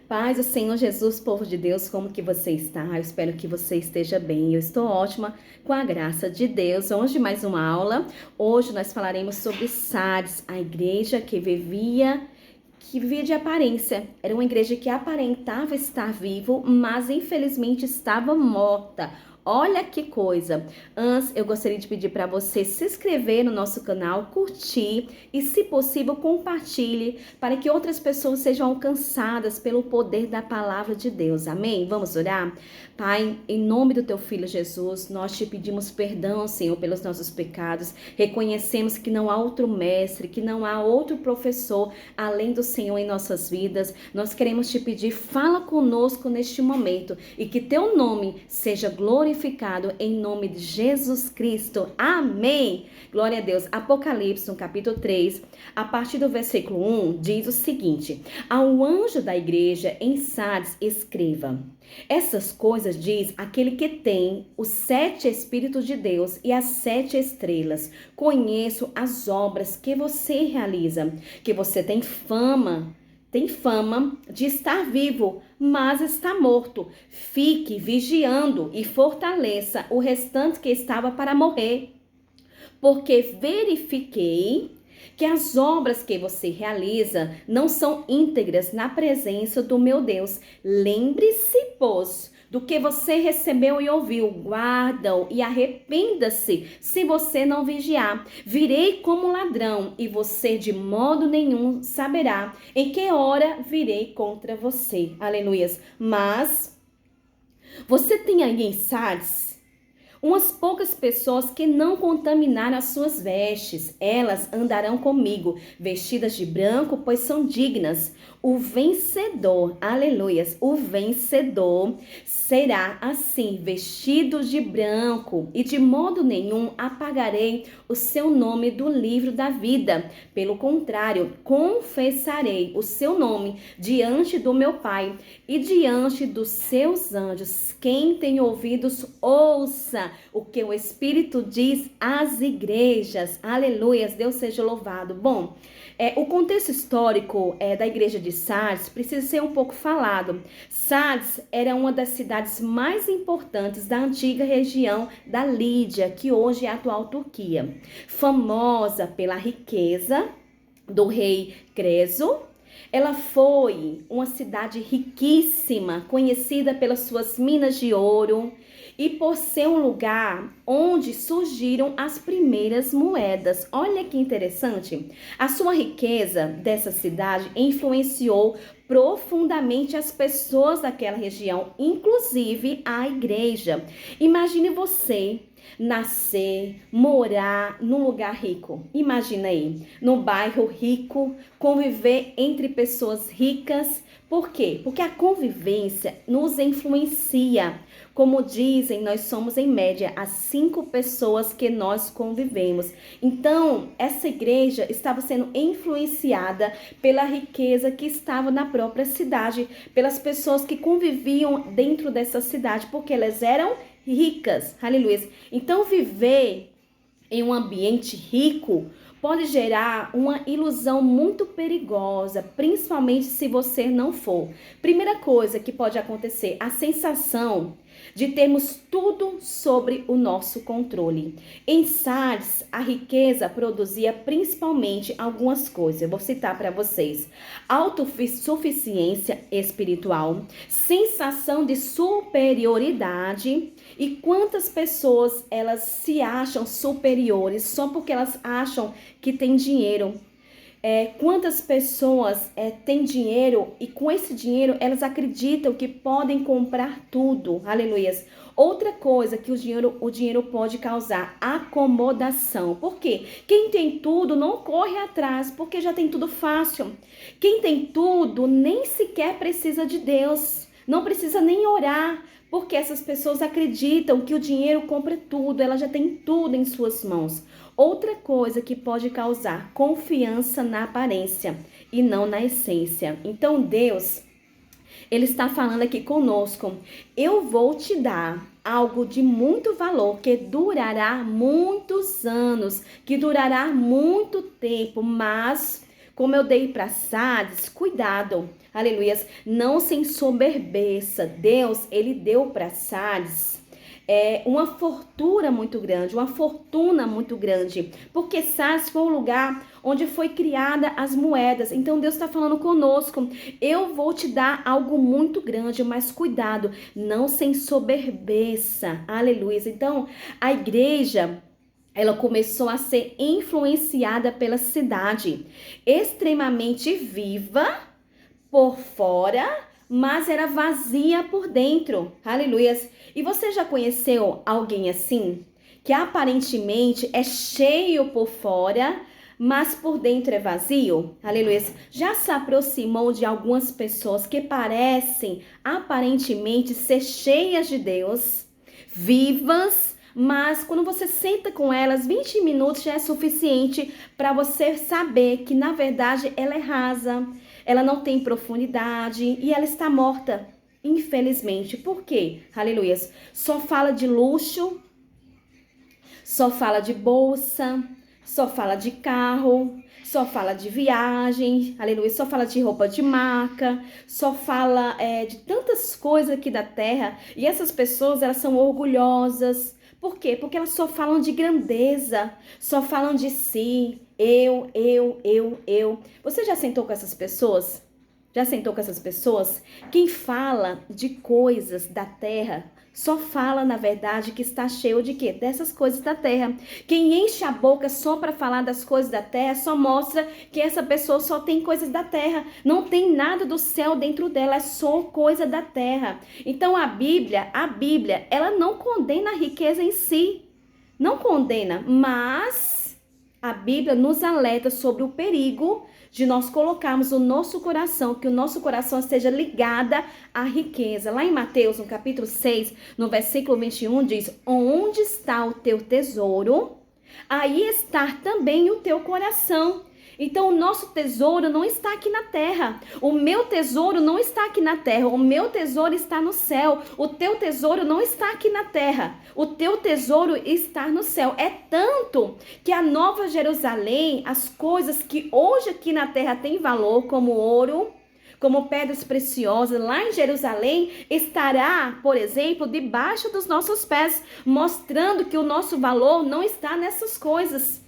Paz do Senhor Jesus, povo de Deus, como que você está? Eu espero que você esteja bem. Eu estou ótima com a graça de Deus. Hoje mais uma aula. Hoje nós falaremos sobre Sardes, a igreja que vivia de aparência. Era uma igreja que aparentava estar vivo, mas infelizmente estava morta. Olha que coisa! Antes, eu gostaria de pedir para você se inscrever no nosso canal, curtir e, se possível, compartilhe para que outras pessoas sejam alcançadas pelo poder da palavra de Deus. Amém? Vamos orar? Pai, em nome do Teu Filho Jesus, nós te pedimos perdão, Senhor, pelos nossos pecados. Reconhecemos que não há outro mestre, que não há outro professor além do Senhor em nossas vidas. Nós queremos te pedir, fala conosco neste momento e que Teu nome seja glorificado em nome de Jesus Cristo. Amém. Glória a Deus. Apocalipse, no capítulo 3, a partir do versículo 1, diz o seguinte: ao anjo da igreja em Sardes escreva: essas coisas diz aquele que tem os 7 Espíritos de Deus e as 7 estrelas. Conheço as obras que você realiza, que você tem fama de estar vivo, mas está morto. Fique vigiando e fortaleça o restante que estava para morrer, porque verifiquei que as obras que você realiza não são íntegras na presença do meu Deus. Lembre-se, pois, do que você recebeu e ouviu, guarda-o e arrependa-se se você não vigiar. Virei como ladrão e você de modo nenhum saberá em que hora virei contra você. Aleluias. Mas você tem aí em Sardes umas poucas pessoas que não contaminaram as suas vestes. Elas andarão comigo, vestidas de branco, pois são dignas. O vencedor, aleluias, o vencedor será assim, vestido de branco, e de modo nenhum apagarei o seu nome do livro da vida. Pelo contrário, confessarei o seu nome diante do meu Pai e diante dos seus anjos. Quem tem ouvidos, ouça o que o Espírito diz às igrejas. Aleluias, Deus seja louvado. Bom, o contexto histórico da igreja de Sardes precisa ser um pouco falado. Sardes era uma das cidades mais importantes da antiga região da Lídia, que hoje é a atual Turquia. Famosa pela riqueza do rei Creso, ela foi uma cidade riquíssima, conhecida pelas suas minas de ouro e por ser um lugar onde surgiram as primeiras moedas. Olha que interessante. A sua riqueza dessa cidade influenciou profundamente as pessoas daquela região, inclusive a igreja. Imagine você nascer, morar num lugar rico. Imagina aí, num bairro rico, conviver entre pessoas ricas. Por quê? Porque a convivência nos influencia. Como dizem, nós somos em média as 5 pessoas que nós convivemos. Então, essa igreja estava sendo influenciada pela riqueza que estava na própria cidade, pelas pessoas que conviviam dentro dessa cidade, porque elas eram ricas. Aleluia. Então, viver em um ambiente rico pode gerar uma ilusão muito perigosa, principalmente se você não for. Primeira coisa que pode acontecer, a sensação de termos tudo sobre o nosso controle. Em Sardes, a riqueza produzia principalmente algumas coisas. Eu vou citar para vocês: autossuficiência espiritual, sensação de superioridade. E quantas pessoas elas se acham superiores só porque elas acham que têm dinheiro? Quantas pessoas têm dinheiro e com esse dinheiro elas acreditam que podem comprar tudo. Aleluias. Outra coisa que o dinheiro pode causar, acomodação. Por quê? Quem tem tudo não corre atrás, porque já tem tudo fácil. Quem tem tudo nem sequer precisa de Deus, não precisa nem orar, porque essas pessoas acreditam que o dinheiro compra tudo, ela já tem tudo em suas mãos. Outra coisa que pode causar confiança na aparência e não na essência. Então Deus, Ele está falando aqui conosco: eu vou te dar algo de muito valor, que durará muitos anos, que durará muito tempo, mas como eu dei para Sardes, cuidado. Aleluias. Não se ensoberbeça. Deus, ele deu para Sardes uma fortuna muito grande, porque Sardes foi o lugar onde foi criada as moedas. Então Deus está falando conosco, eu vou te dar algo muito grande, mas cuidado, não se ensoberbeça, aleluia. Então a igreja, ela começou a ser influenciada pela cidade, extremamente viva por fora, mas era vazia por dentro. Aleluias. E você já conheceu alguém assim? Que aparentemente é cheio por fora, mas por dentro é vazio? Aleluias. Já se aproximou de algumas pessoas que parecem aparentemente ser cheias de Deus, vivas, mas quando você senta com elas, 20 minutos já é suficiente para você saber que na verdade ela é rasa, ela não tem profundidade e ela está morta, infelizmente. Por quê? Aleluias. Só fala de luxo, só fala de bolsa, só fala de carro, só fala de viagem, aleluia, só fala de roupa de marca, só fala de tantas coisas aqui da terra. E essas pessoas, elas são orgulhosas. Por quê? Porque elas só falam de grandeza, só falam de si, eu. Você já sentou com essas pessoas? Já sentou com essas pessoas? Quem fala de coisas da terra só fala, na verdade, que está cheio de quê? Dessas coisas da terra. Quem enche a boca só para falar das coisas da terra só mostra que essa pessoa só tem coisas da terra. Não tem nada do céu dentro dela, é só coisa da terra. Então a Bíblia, ela não condena a riqueza em si. Não condena, mas a Bíblia nos alerta sobre o perigo de nós colocarmos o nosso coração, que o nosso coração esteja ligada à riqueza. Lá em Mateus, no capítulo 6, no versículo 21, diz: onde está o teu tesouro, aí está também o teu coração. Então o nosso tesouro não está aqui na terra. O meu tesouro não está aqui na terra. O meu tesouro está no céu. O teu tesouro não está aqui na terra. O teu tesouro está no céu. É tanto que a Nova Jerusalém, as coisas que hoje aqui na terra têm valor, como ouro, como pedras preciosas, lá em Jerusalém, estará, por exemplo, debaixo dos nossos pés, mostrando que o nosso valor não está nessas coisas,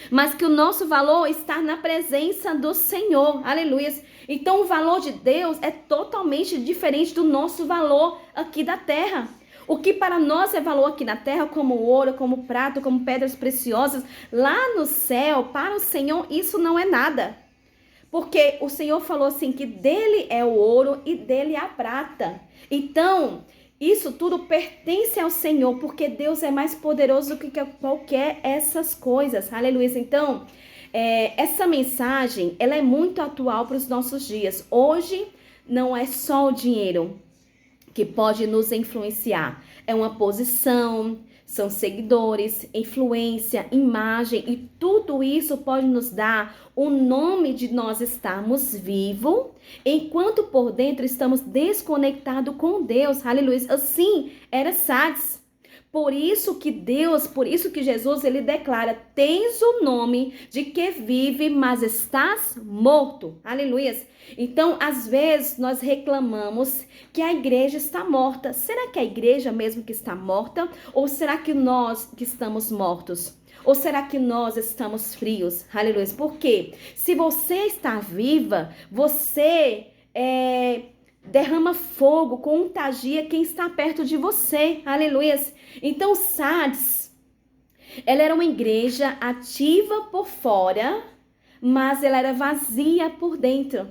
mas que o nosso valor está na presença do Senhor, aleluia. Então o valor de Deus é totalmente diferente do nosso valor aqui da terra. O que para nós é valor aqui na terra, como ouro, como prata, como pedras preciosas, lá no céu, para o Senhor, isso não é nada. Porque o Senhor falou assim, que dele é o ouro e dele é a prata. Então, isso tudo pertence ao Senhor, porque Deus é mais poderoso do que qualquer essas coisas. Aleluia. Então, essa mensagem, ela é muito atual para os nossos dias. Hoje, não é só o dinheiro que pode nos influenciar. É uma posição, são seguidores, influência, imagem, e tudo isso pode nos dar o nome de nós estarmos vivos, enquanto por dentro estamos desconectados com Deus. Aleluia. Assim era Sardes. Por isso que Jesus, ele declara: tens o nome de que vive, mas estás morto. Aleluia. Então, às vezes, nós reclamamos que a igreja está morta. Será que é a igreja mesmo que está morta? Ou será que nós que estamos mortos? Ou será que nós estamos frios? Aleluia. Por quê? Se você está viva, você derrama fogo, contagia quem está perto de você. Aleluia. Então, Sardes, ela era uma igreja ativa por fora, mas ela era vazia por dentro.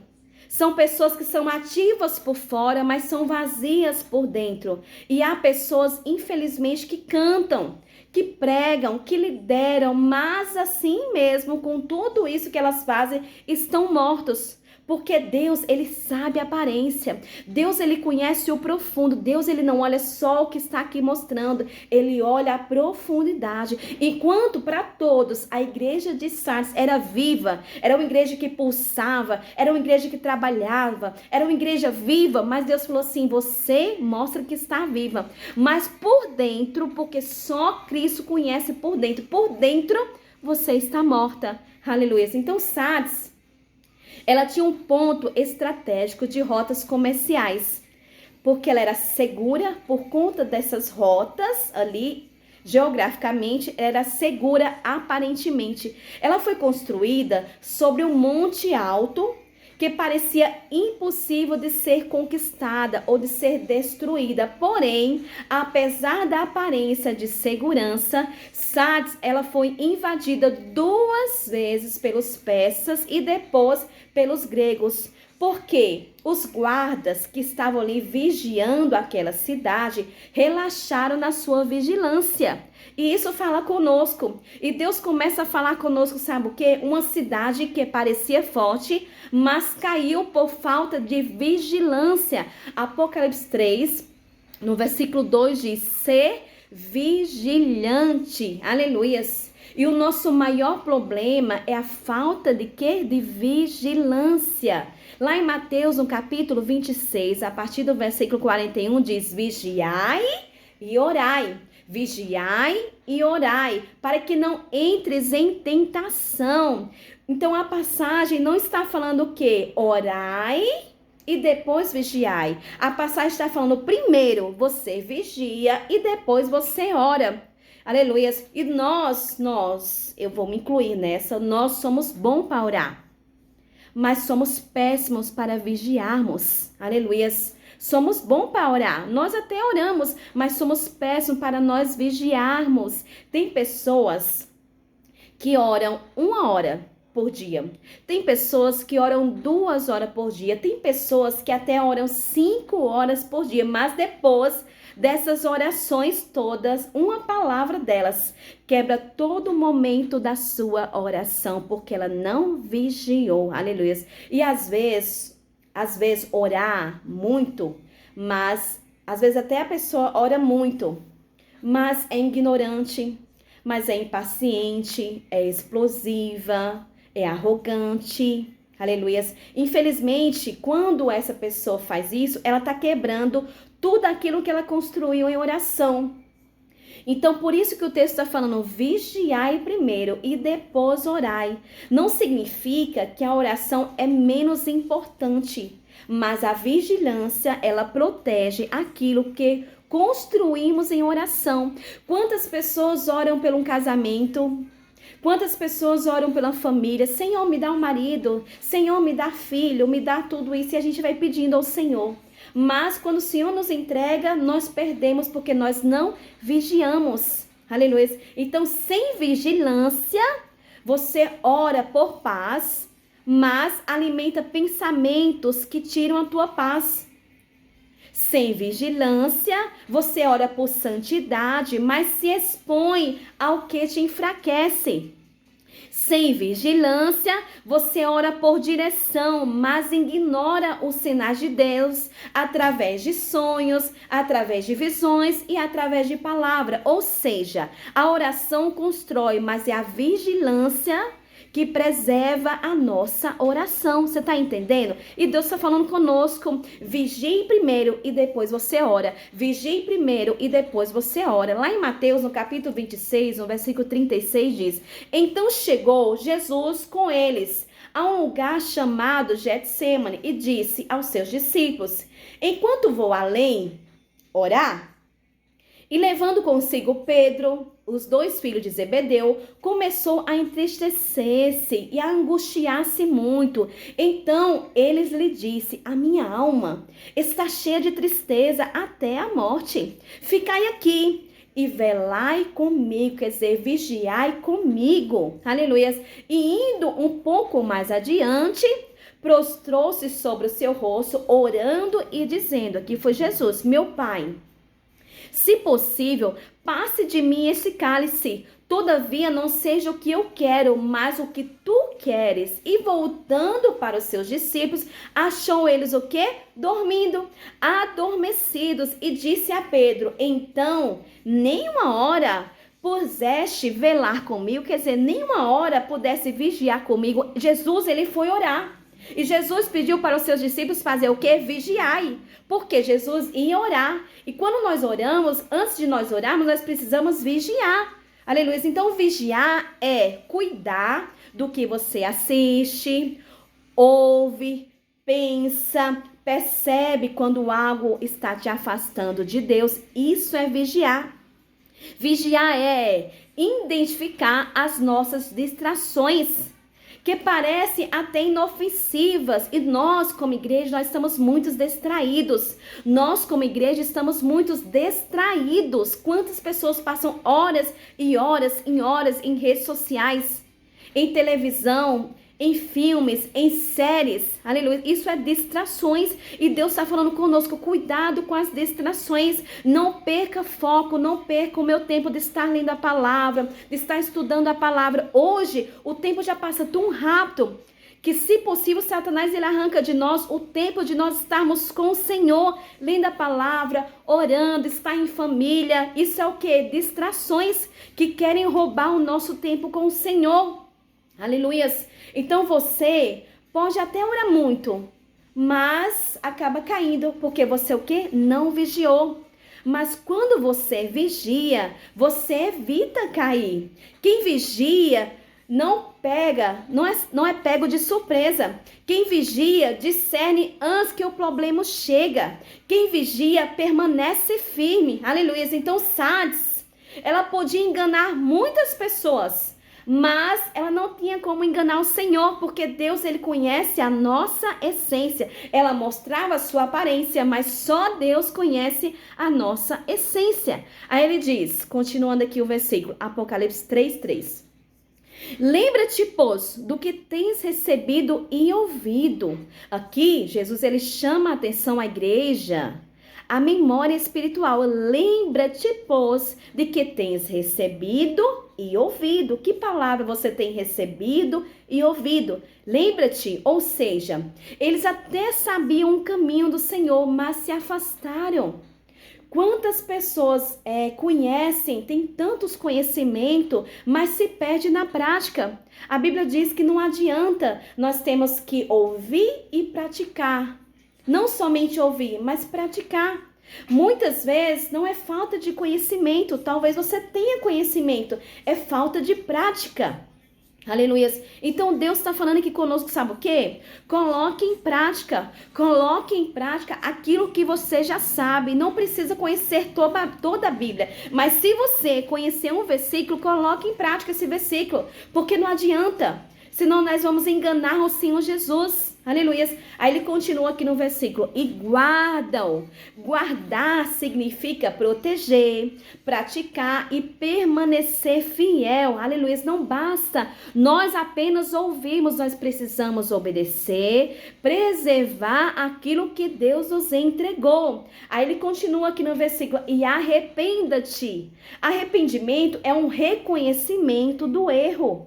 São pessoas que são ativas por fora, mas são vazias por dentro. E há pessoas, infelizmente, que cantam, que pregam, que lideram, mas assim mesmo, com tudo isso que elas fazem, estão mortos. Porque Deus, ele sabe a aparência. Deus, ele conhece o profundo. Deus, ele não olha só o que está aqui mostrando. Ele olha a profundidade. Enquanto para todos a igreja de Sardes era viva, era uma igreja que pulsava, era uma igreja que trabalhava, era uma igreja viva, mas Deus falou assim: você mostra que está viva. Mas por dentro, porque só Cristo conhece por dentro, você está morta. Aleluia. Então Sardes, Ela tinha um ponto estratégico de rotas comerciais, porque ela era segura por conta dessas rotas ali, geograficamente, era segura aparentemente. Ela foi construída sobre um monte alto que parecia impossível de ser conquistada ou de ser destruída. Porém, apesar da aparência de segurança, Sardes ela foi invadida 2 vezes pelos persas e depois pelos gregos. Porque os guardas que estavam ali vigiando aquela cidade relaxaram na sua vigilância. E isso fala conosco. E Deus começa a falar conosco, sabe o quê? Uma cidade que parecia forte, mas caiu por falta de vigilância. Apocalipse 3, no versículo 2 diz: ser vigilante. Aleluias. E o nosso maior problema é a falta de quê? De vigilância. Lá em Mateus, no capítulo 26, a partir do versículo 41, diz: vigiai e orai. Vigiai e orai, para que não entres em tentação. Então, a passagem não está falando o quê? Orai e depois vigiai. A passagem está falando primeiro você vigia e depois você ora. Aleluias. E eu vou me incluir nessa, nós somos bons para orar, mas somos péssimos para vigiarmos. Aleluias. Somos bons para orar. Nós até oramos, mas somos péssimos para nós vigiarmos. Tem pessoas que oram 1 hora por dia. Tem pessoas que oram 2 horas por dia. Tem pessoas que até oram 5 horas por dia. Mas depois dessas orações todas, uma palavra delas quebra todo momento da sua oração, porque ela não vigiou. Aleluia. E às vezes orar muito, mas às vezes até a pessoa ora muito, mas é ignorante, mas é impaciente, é explosiva, é arrogante. Aleluias. Infelizmente, quando essa pessoa faz isso, ela está quebrando tudo aquilo que ela construiu em oração. Então, por isso que o texto está falando, vigiai primeiro e depois orai. Não significa que a oração é menos importante, mas a vigilância, ela protege aquilo que construímos em oração. Quantas pessoas oram por um casamento? Quantas pessoas oram pela família? Senhor, me dá um marido. Senhor, me dá filho, me dá tudo isso. E a gente vai pedindo ao Senhor. Mas quando o Senhor nos entrega, nós perdemos porque nós não vigiamos. Aleluia. Então, sem vigilância, você ora por paz, mas alimenta pensamentos que tiram a tua paz. Sem vigilância, você ora por santidade, mas se expõe ao que te enfraquece. Sem vigilância, você ora por direção, mas ignora os sinais de Deus através de sonhos, através de visões e através de palavra. Ou seja, a oração constrói, mas é a vigilância que preserva a nossa oração. Você está entendendo? E Deus está falando conosco. Vigie primeiro e depois você ora. Vigie primeiro e depois você ora. Lá em Mateus, no capítulo 26, no versículo 36, diz: então chegou Jesus com eles a um lugar chamado Getsemane e disse aos seus discípulos: enquanto vou além orar, e levando consigo Pedro, os 2 filhos de Zebedeu, começou a entristecer-se e a angustiar-se muito. Então eles lhe disse: a minha alma está cheia de tristeza até a morte. Ficai aqui e velai comigo, quer dizer, vigiai comigo. Aleluia. E indo um pouco mais adiante, prostrou-se sobre o seu rosto, orando e dizendo, aqui foi Jesus: meu Pai, se possível, passe de mim esse cálice. Todavia, não seja o que eu quero, mas o que tu queres. E voltando para os seus discípulos, achou eles o quê? Dormindo, adormecidos. E disse a Pedro: então, nem uma hora puseste velar comigo, quer dizer, nem uma hora pudesse vigiar comigo. Jesus, ele foi orar. E Jesus pediu para os seus discípulos fazer o quê? Vigiai. Porque Jesus ia orar. E quando nós oramos, antes de nós orarmos, nós precisamos vigiar. Aleluia. Então, vigiar é cuidar do que você assiste, ouve, pensa, percebe quando algo está te afastando de Deus. Isso é vigiar. Vigiar é identificar as nossas distrações, que parecem até inofensivas. E nós, como igreja, nós estamos muito distraídos. Nós, como igreja, estamos muito distraídos. Quantas pessoas passam horas e horas em redes sociais, em televisão, em filmes, em séries, aleluia, isso é distrações, e Deus está falando conosco, cuidado com as distrações, não perca foco, não perca o meu tempo de estar lendo a palavra, de estar estudando a palavra. Hoje, o tempo já passa tão rápido, que se possível, Satanás ele arranca de nós o tempo de nós estarmos com o Senhor, lendo a palavra, orando, estar em família. Isso é o quê? Distrações que querem roubar o nosso tempo com o Senhor. Aleluias. Então você pode até orar muito, mas acaba caindo, porque você o quê? Não vigiou. Mas quando você vigia, você evita cair. Quem vigia não pega, não é pego de surpresa. Quem vigia discerne antes que o problema chega. Quem vigia permanece firme. Aleluia. Então Sardes, ela podia enganar muitas pessoas, mas ela não tinha como enganar o Senhor, porque Deus ele conhece a nossa essência. Ela mostrava a sua aparência, mas só Deus conhece a nossa essência. Aí ele diz, continuando aqui o versículo, Apocalipse 3:3. Lembra-te, pois, do que tens recebido e ouvido. Aqui, Jesus ele chama a atenção à igreja, a memória espiritual. Lembra-te, pois, de que tens recebido e ouvido. Que palavra você tem recebido e ouvido? Lembra-te, ou seja, eles até sabiam o caminho do Senhor, mas se afastaram. Quantas pessoas conhecem, têm tantos conhecimentos, mas se perde na prática. A Bíblia diz que não adianta, nós temos que ouvir e praticar. Não somente ouvir, mas praticar. Muitas vezes não é falta de conhecimento, talvez você tenha conhecimento, é falta de prática. Aleluias. Então Deus está falando aqui conosco, sabe o quê? Coloque em prática aquilo que você já sabe. Não precisa conhecer toda a Bíblia, mas se você conhecer um versículo, coloque em prática esse versículo, porque não adianta, senão nós vamos enganar o Senhor Jesus. Aleluia. Aí ele continua aqui no versículo, e guardam. Guardar significa proteger, praticar e permanecer fiel. Aleluia. Não basta nós apenas ouvirmos, nós precisamos obedecer, preservar aquilo que Deus nos entregou. Aí ele continua aqui no versículo, e arrependa-te. Arrependimento é um reconhecimento do erro.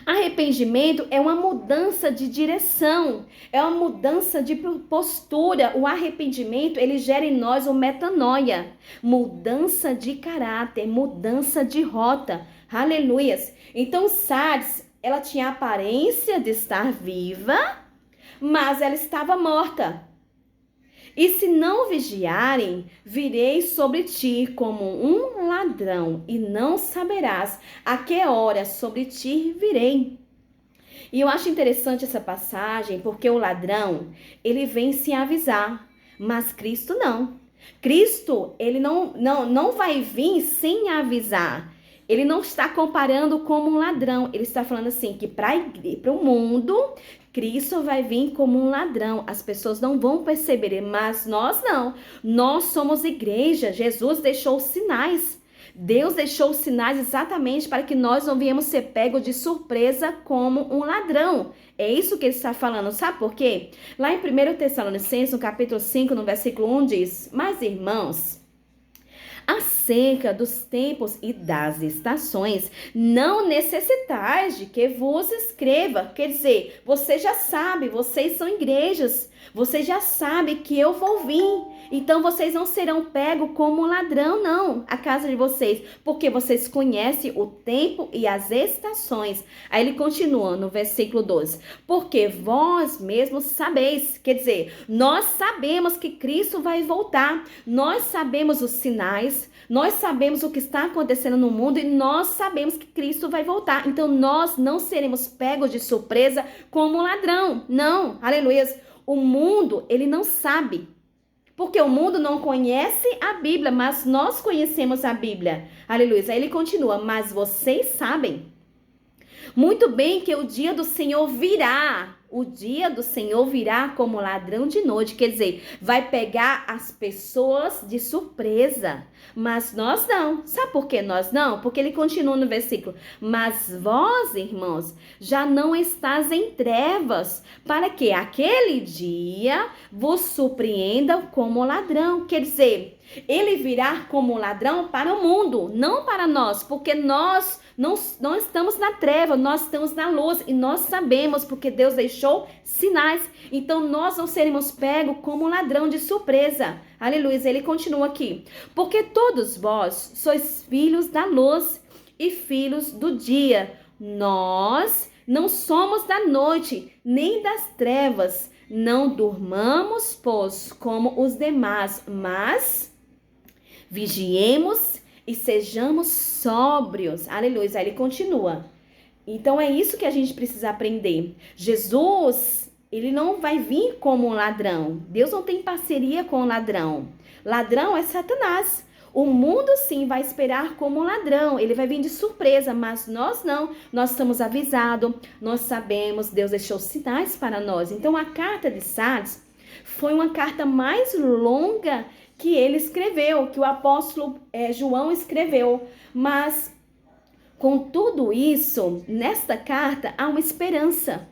Arrependimento é uma mudança de direção, é uma mudança de postura. O arrependimento, ele gera em nós uma metanoia, mudança de caráter, mudança de rota. Aleluias. Então Sardes, ela tinha a aparência de estar viva, mas ela estava morta. E se não vigiarem, virei sobre ti como um ladrão, e não saberás a que hora sobre ti virei. E eu acho interessante essa passagem, porque o ladrão, ele vem sem avisar, mas Cristo não. Cristo, ele não vai vir sem avisar. Ele não está comparando como um ladrão, ele está falando assim, que para o mundo, Cristo vai vir como um ladrão. As pessoas não vão perceber, mas nós não. Nós somos igreja. Jesus deixou sinais. Deus deixou sinais exatamente para que nós não viemos ser pegos de surpresa como um ladrão. É isso que ele está falando. Sabe por quê? Lá em 1 Tessalonicenses, no capítulo 5, no versículo 1, diz, mas irmãos, acerca dos tempos e das estações, não necessitais de que vos escreva. Quer dizer, você já sabe, vocês são igrejas, você já sabe que eu vou vir. Então vocês não serão pegos como um ladrão, não, a casa de vocês, porque vocês conhecem o tempo e as estações. Aí ele continua no versículo 12, porque vós mesmos sabeis, quer dizer, nós sabemos que Cristo vai voltar, nós sabemos os sinais, nós. Nós sabemos o que está acontecendo no mundo e nós sabemos que Cristo vai voltar. Então nós não seremos pegos de surpresa como ladrão. Não, aleluia. O mundo, ele não sabe. Porque o mundo não conhece a Bíblia, mas nós conhecemos a Bíblia. Aleluia. Aí ele continua, mas vocês sabem muito bem que o dia do Senhor virá. O dia do Senhor virá como ladrão de noite. Quer dizer, vai pegar as pessoas de surpresa. Mas nós não. Sabe por que nós não? Porque ele continua no versículo. Mas vós, irmãos, já não estás em trevas, para que aquele dia vos surpreenda como ladrão. Quer dizer, ele virá como ladrão para o mundo, não para nós, porque nós não estamos na treva, nós estamos na luz e nós sabemos porque Deus deixou sinais. Então nós não seremos pegos como ladrão de surpresa. Aleluia, ele continua aqui. Porque todos vós sois filhos da luz e filhos do dia. Nós não somos da noite, nem das trevas. Não durmamos, pois, como os demais, mas vigiemos e sejamos sóbrios. Aleluia. Aí ele continua. Então é isso que a gente precisa aprender. Jesus, ele não vai vir como um ladrão. Deus não tem parceria com o ladrão. Ladrão é Satanás. O mundo sim vai esperar como um ladrão. Ele vai vir de surpresa, mas nós não. Nós estamos avisados, nós sabemos, Deus deixou sinais para nós. Então a carta de Sardes foi uma carta mais longa que ele escreveu, que o apóstolo João escreveu. Mas com tudo isso, nesta carta há uma esperança.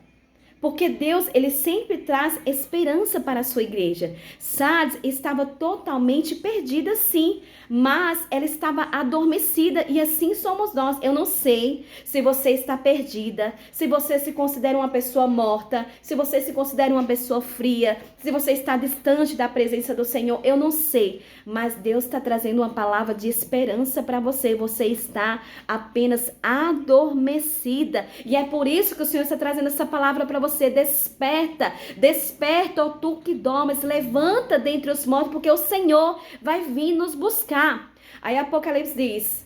Porque Deus, ele sempre traz esperança para a sua igreja. Sardes estava totalmente perdida, sim, mas ela estava adormecida e assim somos nós. Eu não sei se você está perdida, se você se considera uma pessoa morta, se você se considera uma pessoa fria, se você está distante da presença do Senhor, eu não sei. Mas Deus está trazendo uma palavra de esperança para você. Você está apenas adormecida. E é por isso que o Senhor está trazendo essa palavra para você. Desperta, desperta, ó tu que dormes, levanta dentre os mortos, porque o Senhor vai vir nos buscar. Aí Apocalipse diz,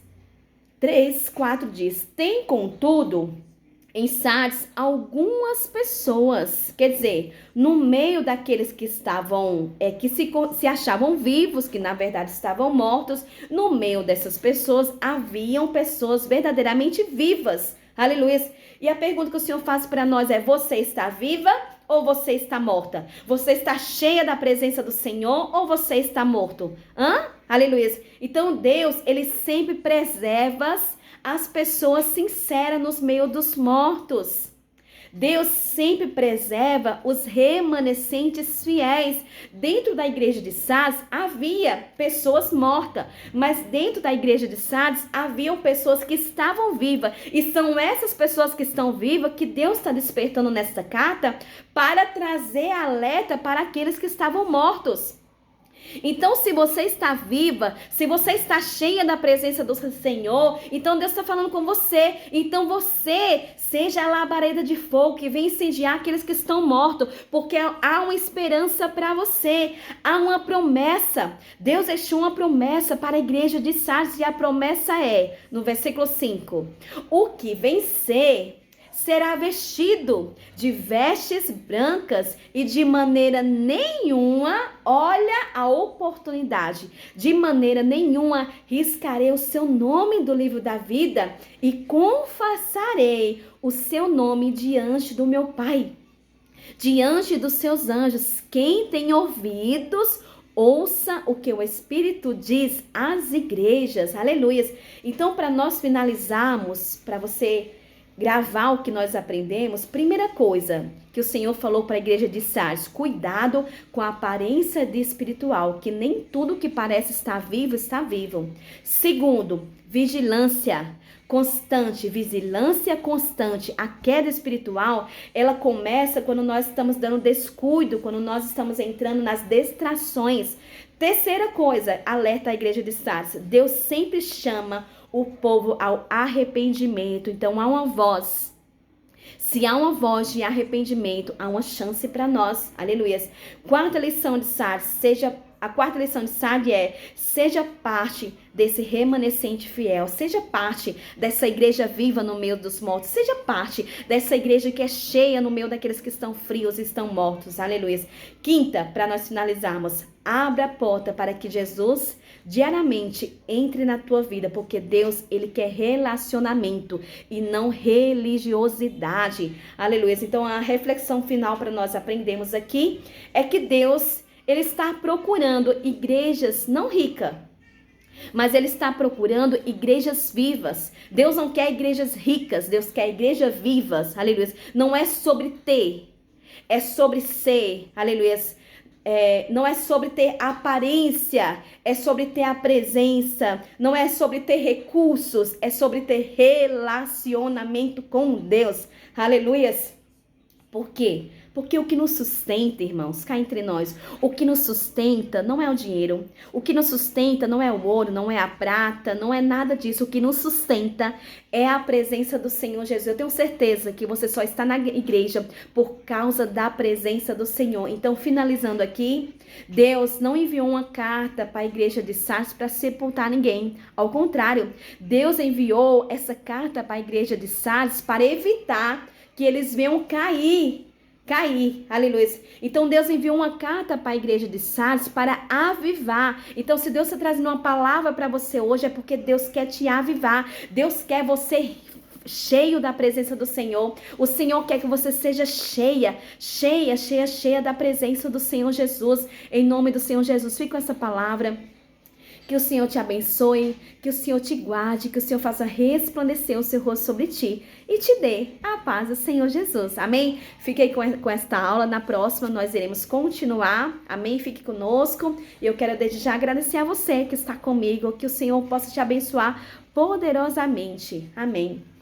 3:4 diz, tem contudo em Sardes algumas pessoas, quer dizer, no meio daqueles que estavam, que se achavam vivos, que na verdade estavam mortos, no meio dessas pessoas haviam pessoas verdadeiramente vivas. Aleluia. E a pergunta que o Senhor faz para nós é: você está viva ou você está morta? Você está cheia da presença do Senhor ou você está morto? Aleluia. Então Deus, ele sempre preserva as pessoas sinceras nos meio dos mortos. Deus sempre preserva os remanescentes fiéis. Dentro da igreja de Sardes havia pessoas mortas, mas dentro da igreja de Sardes haviam pessoas que estavam vivas. E são essas pessoas que estão vivas que Deus está despertando nesta carta para trazer alerta para aqueles que estavam mortos. Então, se você está viva, se você está cheia da presença do Senhor, então Deus está falando com você. Então você seja a labareda de fogo que vem incendiar aqueles que estão mortos, porque há uma esperança para você, há uma promessa. Deus deixou uma promessa para a igreja de Sardes e a promessa é, no versículo 5, o que vencer será vestido de vestes brancas e de maneira nenhuma, olha a oportunidade, de maneira nenhuma riscarei o seu nome do livro da vida e confessarei o seu nome diante do meu Pai, diante dos seus anjos. Quem tem ouvidos, ouça o que o Espírito diz às igrejas. Aleluia. Então, para nós finalizarmos, para você gravar o que nós aprendemos, primeira coisa que o Senhor falou para a igreja de Sardes: cuidado com a aparência de espiritual, que nem tudo que parece estar vivo está vivo. Segundo, vigilância constante, vigilância constante. A queda espiritual, ela começa quando nós estamos dando descuido, quando nós estamos entrando nas distrações. Terceira coisa, alerta a igreja de Sardes: Deus sempre chama o povo ao arrependimento. Então há uma voz. Se há uma voz de arrependimento, há uma chance para nós. Aleluia. Quarta lição de Sardes: seja A quarta lição de Sardes é: seja parte desse remanescente fiel, seja parte dessa igreja viva no meio dos mortos, seja parte dessa igreja que é cheia no meio daqueles que estão frios e estão mortos. Aleluia. Quinta, para nós finalizarmos, abra a porta para que Jesus diariamente entre na tua vida, porque Deus, ele quer relacionamento e não religiosidade. Aleluia. Então a reflexão final para nós aprendermos aqui é que Deus, ele está procurando igrejas não ricas, mas ele está procurando igrejas vivas. Deus não quer igrejas ricas, Deus quer igrejas vivas. Aleluia. Não é sobre ter, é sobre ser. Aleluia. Não é sobre ter aparência, é sobre ter a presença. Não é sobre ter recursos, é sobre ter relacionamento com Deus. Aleluia. Por quê? Porque o que nos sustenta, irmãos, cá entre nós, o que nos sustenta não é o dinheiro, o que nos sustenta não é o ouro, não é a prata, não é nada disso. O que nos sustenta é a presença do Senhor Jesus. Eu tenho certeza que você só está na igreja por causa da presença do Senhor. Então, finalizando aqui, Deus não enviou uma carta para a igreja de Sardes para sepultar ninguém. Ao contrário, Deus enviou essa carta para a igreja de Sardes para evitar que eles venham cair, aleluia. Então Deus enviou uma carta para a igreja de Sardes para avivar. Então se Deus está trazendo uma palavra para você hoje, é porque Deus quer te avivar. Deus quer você cheio da presença do Senhor. O Senhor quer que você seja cheia da presença do Senhor Jesus. Em nome do Senhor Jesus, fique com essa palavra. Que o Senhor te abençoe, que o Senhor te guarde, que o Senhor faça resplandecer o seu rosto sobre ti e te dê a paz do Senhor Jesus. Amém? Fique aí com esta aula. Na próxima nós iremos continuar. Amém? Fique conosco. E eu quero desde já agradecer a você que está comigo. Que o Senhor possa te abençoar poderosamente. Amém.